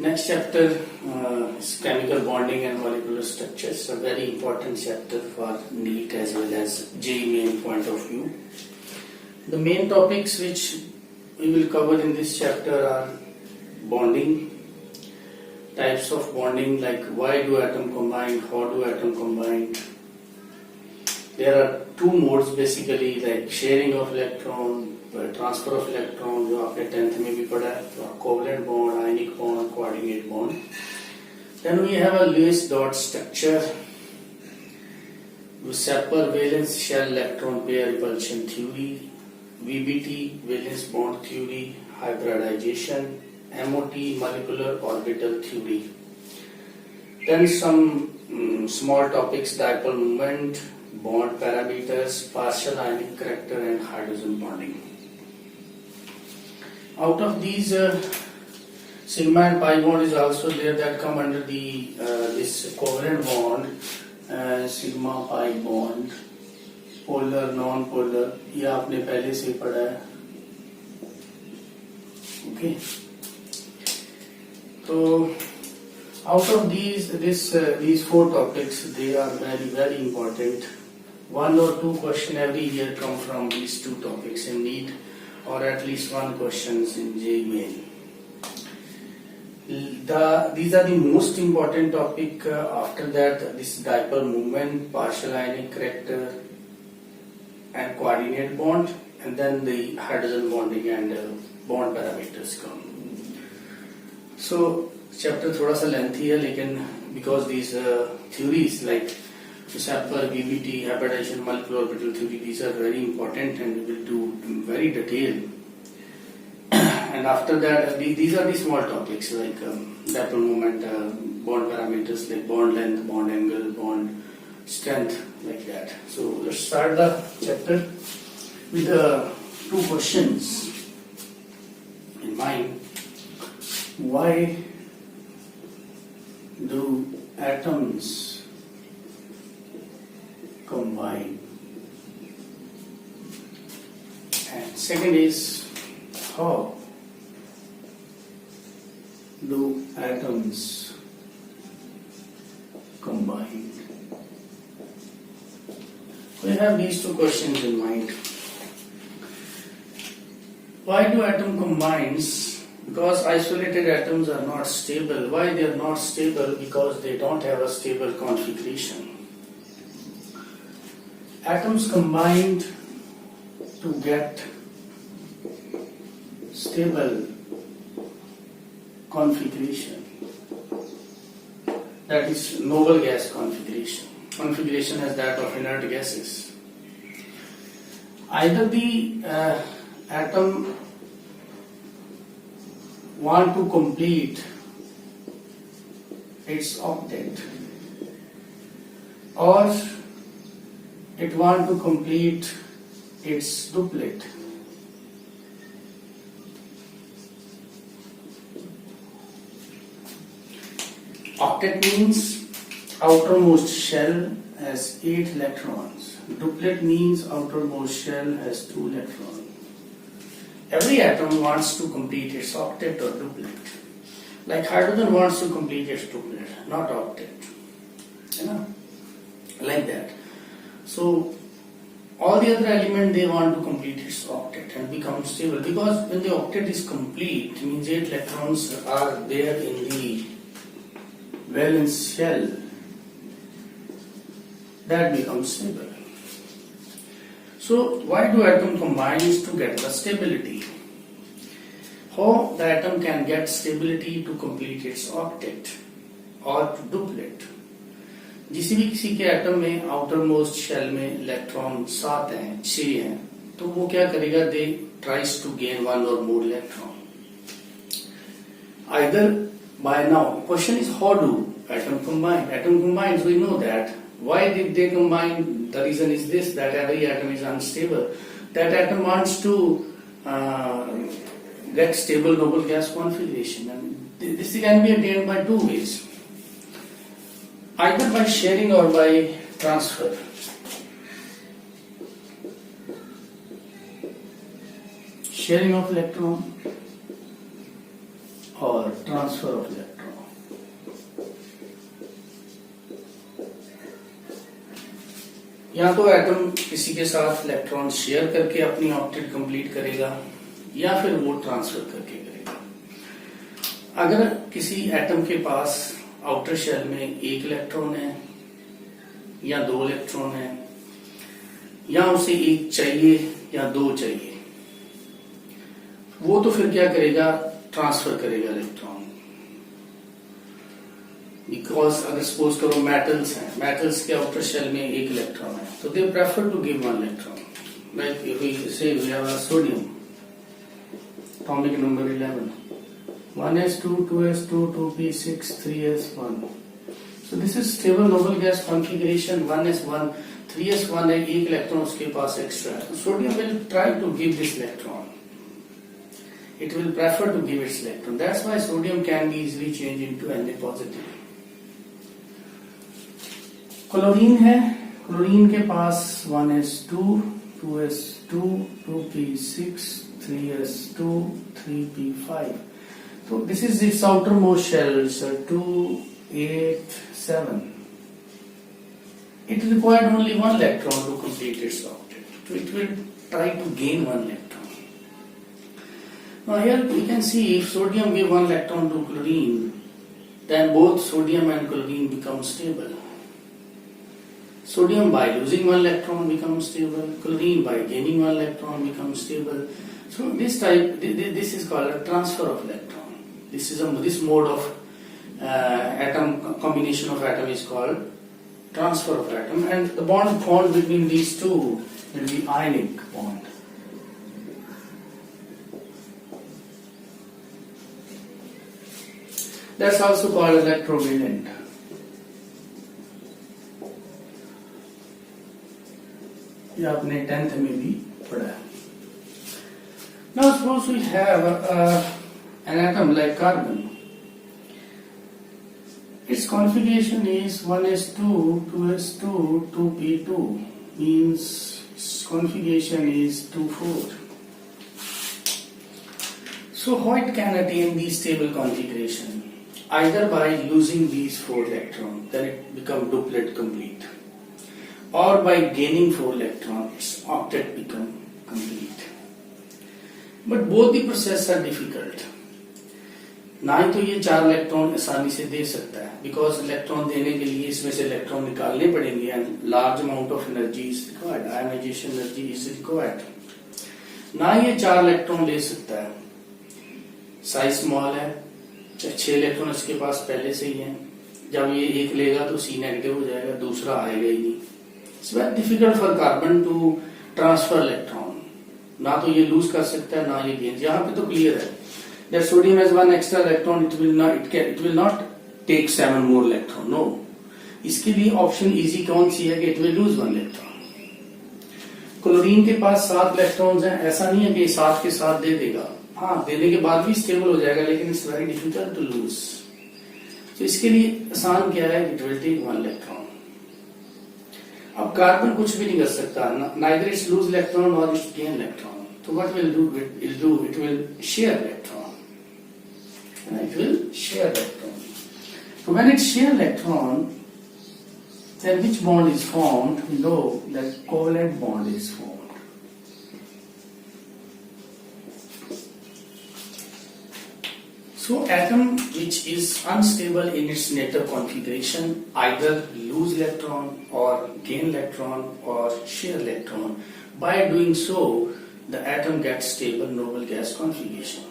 Next chapter is chemical bonding and molecular structures. A very important chapter for NEET as well as JEE main point of view. The main topics which we will cover in this chapter are bonding, types of bonding like why do atom combine, how do atom combine. There are two modes basically like sharing of electron, transfer of electron जो आपने 10th में भी पढ़ा है, covalent bond, ionic bond, coordinate bond. Then we have a Lewis dot structure, Sapper valence shell electron pair repulsion theory, VBT valence bond theory, hybridization, MOT molecular orbital theory. Then some small topics: dipole moment, bond parameters, partial ionic character, and hydrogen bonding. Out of these, sigma and pi bond is also there that come under the this covalent bond, sigma pi bond, polar, non-polar. ये आपने पहले से पढ़ा है. Okay. So out of these four topics, they are very important. One or two questions every year come from these two topics in NEET, or at least one questions in JEE main. These are the most important topic. After that, this dipole moment, partial ionic character, and coordinate bond, and then the hydrogen bonding and bond parameters come. So chapter थोड़ा सा lengthy है, लेकिन because these theories like Sapper, VBT, hybridization, molecular orbital theory, these are very important and we will do very detailed. And after that, these are the small topics like dipole moment, bond parameters like bond length, bond angle, bond strength, like that. So let's start the chapter with two questions in mind. Why do atoms combine? And second is, how do atoms combine? We have these two questions in mind. Why do atom combines? Because isolated atoms are not stable. Why they are not stable? Because they don't have a stable configuration. Atoms combined to get stable configuration. That is noble gas configuration. Configuration as that of inert gases. Either the atom want to complete its octet, or it want to complete its duplet. Octet means outermost shell has 8 electrons. Duplet means outermost shell has 2 electrons. Every atom wants to complete its octet or duplet. Like hydrogen wants to complete its duplet, not octet. You know, like that. So all the other elements, they want to complete its octet and become stable, because when the octet is complete, it means 8 electrons are there in the valence shell, that becomes stable. So why do atom combines to get the stability? How the atom can get stability to complete its octet or to duplet? किसी के atom में outer most shell में electron 7 हैं, 6 हैं, तो वो क्या करेगा? They tries to gain 1 or more electron. Either by now, question is how do atom combine? Atom combines, we know that. Why did they combine? The reason is this, that every atom is unstable. That atom wants to get stable noble gas configuration, and this can be attained by two ways. Either by sharing or by transfer. Sharing of electron और transfer of electron. या तो atom किसी के साथ electron share करके अपनी octet complete करेगा या फिर वो ट्रांसफर करके करेगा। अगर किसी एटम के पास आउटर शेल में एक इलेक्ट्रॉन है या दो इलेक्ट्रॉन है या उसे एक चाहिए या दो चाहिए, वो तो फिर क्या करेगा, ट्रांसफर करेगा इलेक्ट्रॉन। बिकॉज अगर सपोज करो मेटल्स हैं, मेटल्स के आउटर शेल में एक इलेक्ट्रॉन है, तो they prefer to give one electron. Like if we say we have a sodium, atomic number 11, 1s2 2s2 2p6 3s1। so this is stable noble gas configuration 1s1 3s1 है, एक electron उसके पास extra है, sodium will try to give this electron, it will prefer to give its electron, that's why sodium can be easily changed into Na positive। Chlorine है, chlorine के पास 1s2 2s2 2p6 3s2 3p5, so this is its outermost shell, so 2 8 7, it required only one electron to complete its octet, so it will try to gain one electron. Now here we can see if sodium give one electron to chlorine, then both sodium and chlorine become stable. Sodium by losing one electron becomes stable, chlorine by gaining one electron becomes stable. So this is called a transfer of electron. This mode of atom combination of atom is called transfer of atom, and the bond formed between these two will be ionic bond. That's also called electrovalent. ये आपने 10th में भी पढ़ा है। Now suppose we have an atom like carbon. Its configuration is 1s2 2s2 2p2, means its configuration is 2,4. So how it can attain the stable configuration? Either by losing these 4 electrons, then it become duplet complete, or by gaining 4 electrons, octet become complete. But both the process are difficult. ना ही तो ये 4 electron आसानी से दे सकता है, because electron देने के लिए इसमें से इलेक्ट्रॉन निकालने पड़ेंगे, and large amount of energy is required, ionization energy is required. ना ये 4 इलेक्ट्रॉन ले सकता है, साइज स्मॉल है, 6 इलेक्ट्रॉन इसके पास पहले से ही है, जब ये एक लेगा तो C नेगेटिव हो जाएगा, दूसरा आएगा ही नहीं। It's very difficult for carbon to transfer electron, ना तो ये लूज कर सकता है ना ये गेन। यहाँ पे तो क्लियर है that sodium has one extra electron, it will not take 7 more electron, no। इसके लिए ऑप्शन इजी कौन सी है कि it will lose 1 electron। Chlorine के पास 7 इलेक्ट्रॉन्स हैं, ऐसा नहीं है कि 7 के साथ दे देगा, हाँ देने के बाद भी स्टेबल हो जाएगा, लेकिन it's very difficult to lose. तो इसके लिए आसान क्या है, इट विल टेक 1 इलेक्ट्रॉन। अब कार्बन कुछ भी नहीं कर सकता, नाइदर इट्स लूज इलेक्ट्रॉन और इट्स गेन इलेक्ट्रॉन, तो what will do, it will share electron, it will share electron. So when it share electron, then which bond is formed? We know that covalent bond is formed. So atom which is unstable in its native configuration either lose electron or gain electron or share electron. By doing so, the atom gets stable noble gas configuration.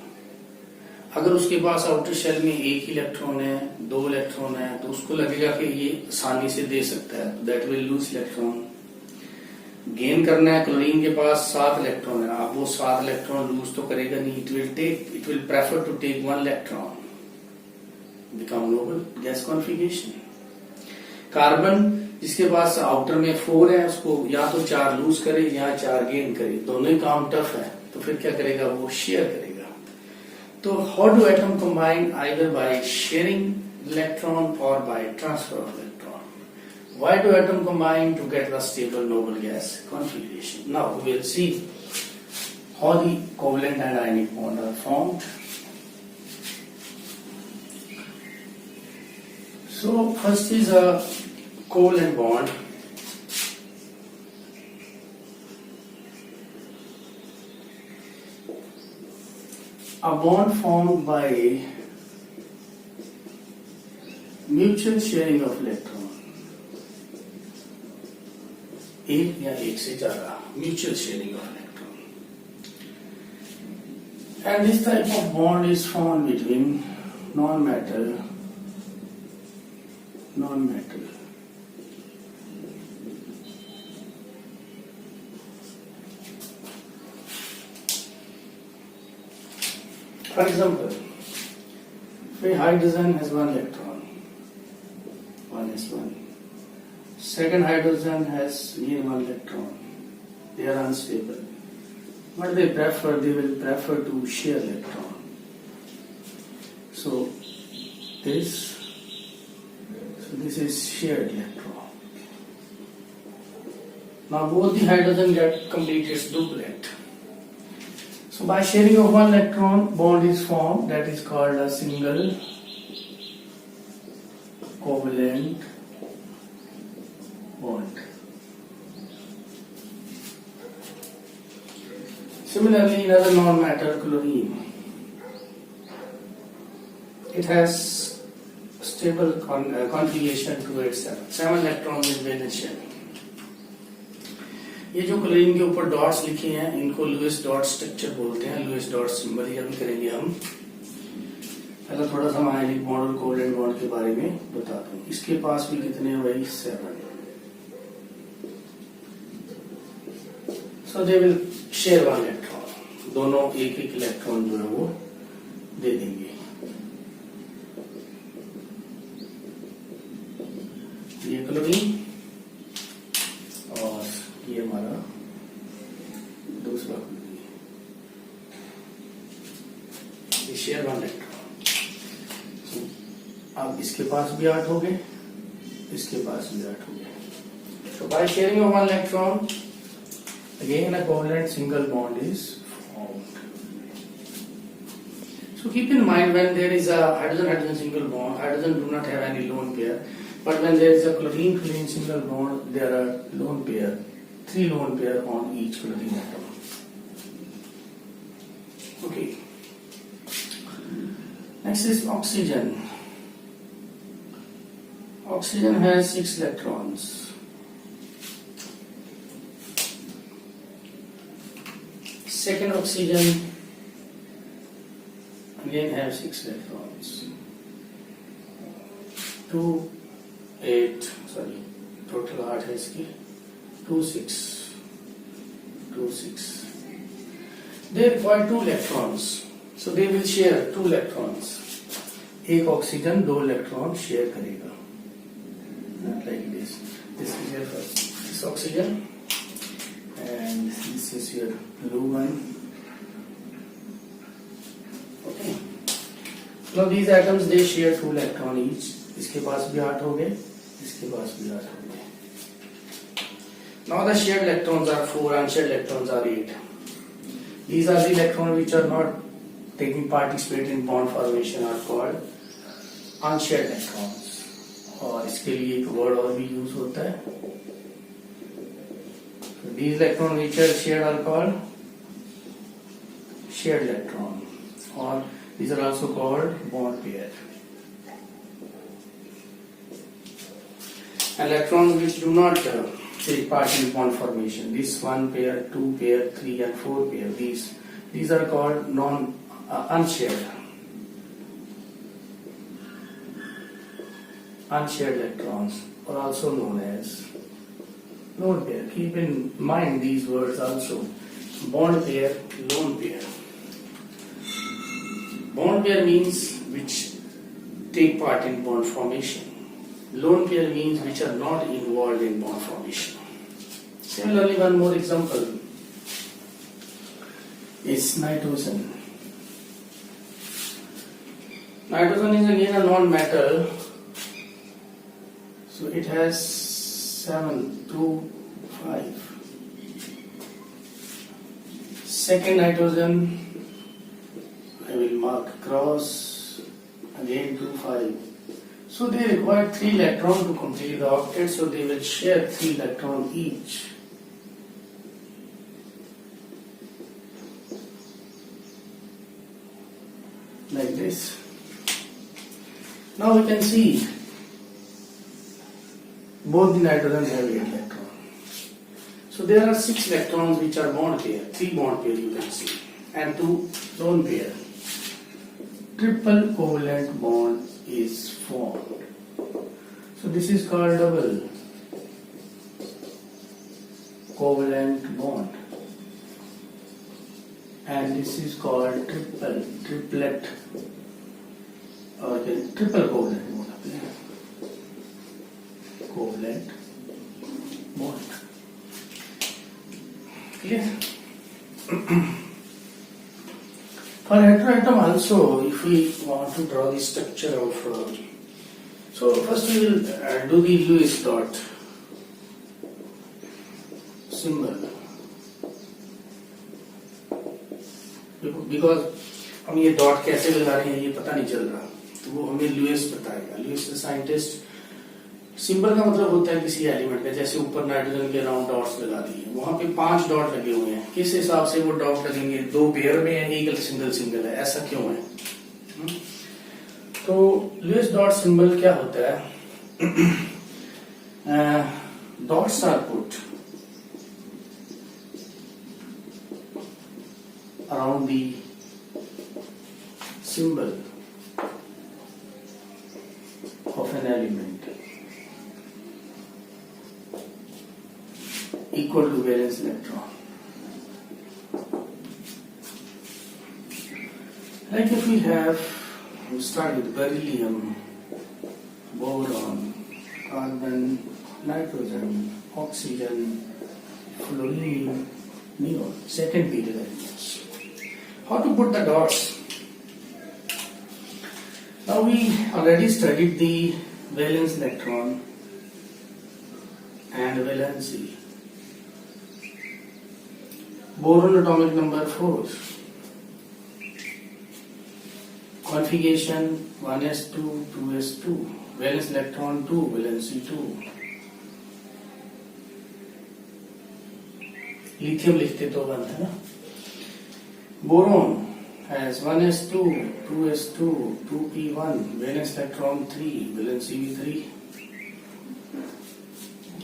अगर उसके पास outer shell में एक ही electron है, 2 electron है, तो उसको लगेगा कि ये आसानी से दे सकता है, that will lose electron. Gain करना है, क्लोरीन के पास 7 इलेक्ट्रॉन है, अब वो 7 इलेक्ट्रॉन लूज तो करेगा नहीं, it will prefer to take 1 electron, become noble gas configuration. Carbon जिसके पास आउटर में 4 है, उसको या तो 4 लूज करे या 4 गेन करे, दोनों ही काम टफ है, तो फिर क्या करेगा, वो शेयर करेगा। So how do atom combine? Either by sharing electron or by transfer of electron. Why do atom combine? To get the stable noble gas configuration. Now we will see how the covalent and ionic bond are formed. So first is a covalent bond. A bond formed by mutual sharing of electron. एक या एक से ज्यादा mutual sharing of electron. And this type of bond is formed between non-metal. For example, if a hydrogen has one electron, 1s1. Second hydrogen has again one electron. They are unstable. What they prefer? They will prefer to share electron. So this is shared electron. Now both the hydrogen get complete its duplet. So by sharing of one electron, bond is formed that is called a single covalent bond. Similarly, in other non-matter, chlorine, it has stable configuration towards 7 electrons in valence shell. ये जो chlorine के ऊपर dots लिखे हैं इनको Lewis dot structure बोलते हैं. Lewis dot symbol भी करेंगे हम. पहले थोड़ा सा हम आयनिक बॉन्ड और कोवलेंट बॉन्ड के बारे में बताता हूँ. इसके पास भी कितने हैं भाई? 7. So they will share one electron. दोनों एक एक इलेक्ट्रॉन जो है वो दे देंगे. ये क्लोरीन और ये हमारा दूसरा क्लोरीन. ये शेयर वन इलेक्ट्रॉन. अब इसके पास भी 8 हो गए, इसके पास भी 8 हो गए. So by sharing of one electron, again a covalent single bond is formed. So keep in mind when there is a hydrogen-hydrogen single bond, hydrogen do not have any lone pair. But when there is a chlorine-chlorine single bond, there are lone pair, 3 lone pair on each chlorine atom. Okay. Next is oxygen. Oxygen has 6 electrons. Second oxygen again have 6 electrons. 2, 8, total 8 है इसकी. 2, 6. They require 2 electrons. So they will share 2 electrons. एक oxygen 2 electron share करेगा. Not like this. This is your first. This oxygen, and this is your blue one. Okay. Now these atoms they share 2 electron each. इसके पास भी 8 हो गए, इसके पास भी 8 हो गए. Now the shared electrons are 4, unshared electrons are 8. These are the electrons which are not taking participate in bond formation are called unshared electrons. और इसके लिए एक वर्ड और भी यूज होता है. These electrons which are shared are called shared electron, or these are also called bond pair. Electrons which do not take part in bond formation, this 1 pair, 2 pair, 3 and 4 pair, these are called unshared. Unshared electrons are also known as lone pair. Keep in mind these words also. Bond pair, lone pair. Bond pair means which take part in bond formation. Lone pair means which are not involved in bond formation. Similarly, one more example is nitrogen. Nitrogen is again a non-metal. So it has 7 through 5. Second nitrogen, I will mark cross again 2, 5. So they require 3 electrons to complete the octet, so they will share 3 electrons each. Like this. Now we can see both the nitrogen have 8 electrons. So there are 6 electrons which are bond pair, 3 bond pair you can see, and 2 lone pair. Triple covalent bond is formed. So this is called double covalent bond, and this is called triplet or triple covalent bond. Covalent bond. Clear? For heteroatom also, if we want to draw the structure of, so first we will do the Lewis dot symbol, because हम ये dot कैसे लगा रहे हैं ये पता नहीं चल रहा, तो वो हमें लुइस बताएगा. Louis scientist. सिंबल का मतलब होता है किसी एलिमेंट का, जैसे ऊपर नाइट्रोजन के राउंड डॉट्स लगा दिए, वहां पे 5 डॉट लगे हुए हैं. किस हिसाब से वो डॉट लगेंगे? 2 पेयर में है, एक सिंगल है, ऐसा क्यों है? तो लुइस डॉट सिंबल क्या होता है? Dots are put around the symbol of an element equal to valence electron. Like if we start with beryllium, boron, carbon, nitrogen, oxygen, fluorine, neon, second period elements. How to put the dots? Now we already studied the valence electron and valency. Boron atomic number 4. Configuration 1s2, 2s2. Valence electron 2, valency 2. Lithium लिखते तो 1 है ना. Boron has 1s2, 2s2, 2p1, valence electron 3, valency v3.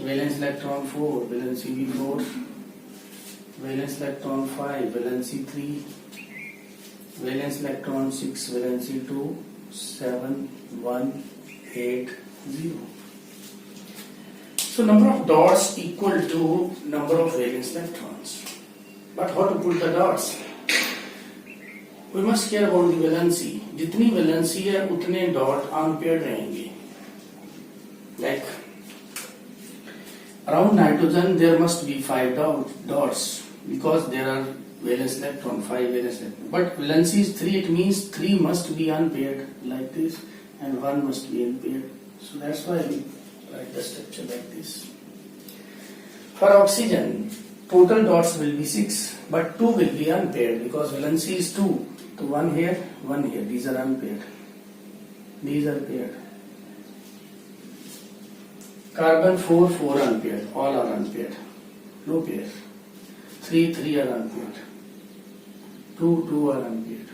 Valence electron 4, valency v4. Valence electron 5, valency 3. Valence electron 6, valency 2, 7, 1, 8, 0. So number of dots equal to number of valence electrons. But how to put the dots? We must care about the valency. जितनी valency है उतने dot unpaired रहेंगे. Like around nitrogen there must be 5 dots because there are valence electron, 5 valence electron. But valency is 3. It means 3 must be unpaired like this and 1 must be unpaired. So that's why we write the structure like this. For oxygen, total dots will be 6, but 2 will be unpaired because valency is 2. So 1 here, 1 here. These are unpaired. These are paired. Carbon 4, 4 unpaired. All are unpaired. No pair. 3, 3 are unpaired. 2, 2 are unpaired.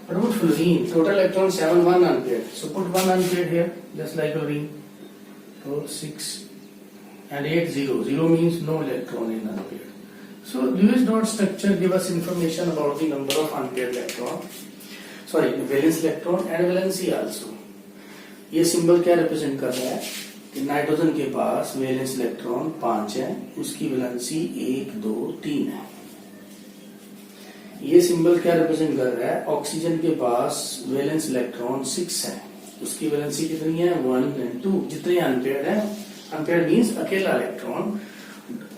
What about fluorine? Total electron 7, 1 unpaired. So put 1 unpaired here, just like fluorine. So 6 and 8, 0. 0 means no electron in unpaired. So Lewis dot structure give us information about the number of unpaired electron. Sorry, valence electron and valency also. ये symbol क्या represent कर रहा है कि nitrogen के पास valence electron 5 है, उसकी valency 1, 2, 3 है. ये सिंबल क्या रिप्रेजेंट कर रहा है? ऑक्सीजन के पास वैलेंस इलेक्ट्रॉन 6 है, उसकी वैलेंसी कितनी है? 1 and 2. जितने अनपेयर्ड है, अनपेयर्ड मीन्स अकेला इलेक्ट्रॉन,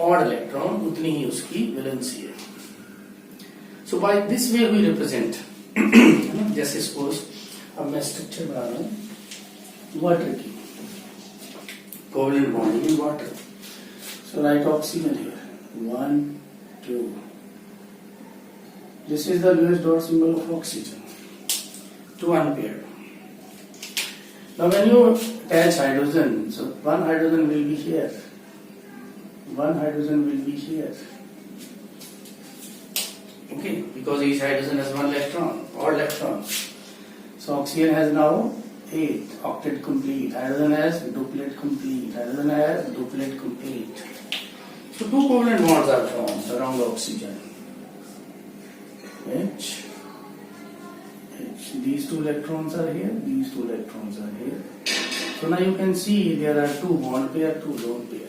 ऑड इलेक्ट्रॉन, उतनी ही उसकी वैलेंसी है. So by this way we represent. जैसे सपोज अब मैं स्ट्रक्चर बना रहा हूं वाटर की, covalent bonding in water. So right oxygen here 1, 2. This is the Lewis dot symbol of oxygen. 2 unpaired. Now when you attach hydrogen, so one hydrogen will be here. One hydrogen will be here. Okay, because each hydrogen has one electron, odd electron. So oxygen has now 8, octet complete. Hydrogen has duplet complete. Hydrogen has duplet complete. So two covalent bonds are formed around oxygen. H. These two electrons are here. These two electrons are here. So now you can see there are two bond pair, two lone pair.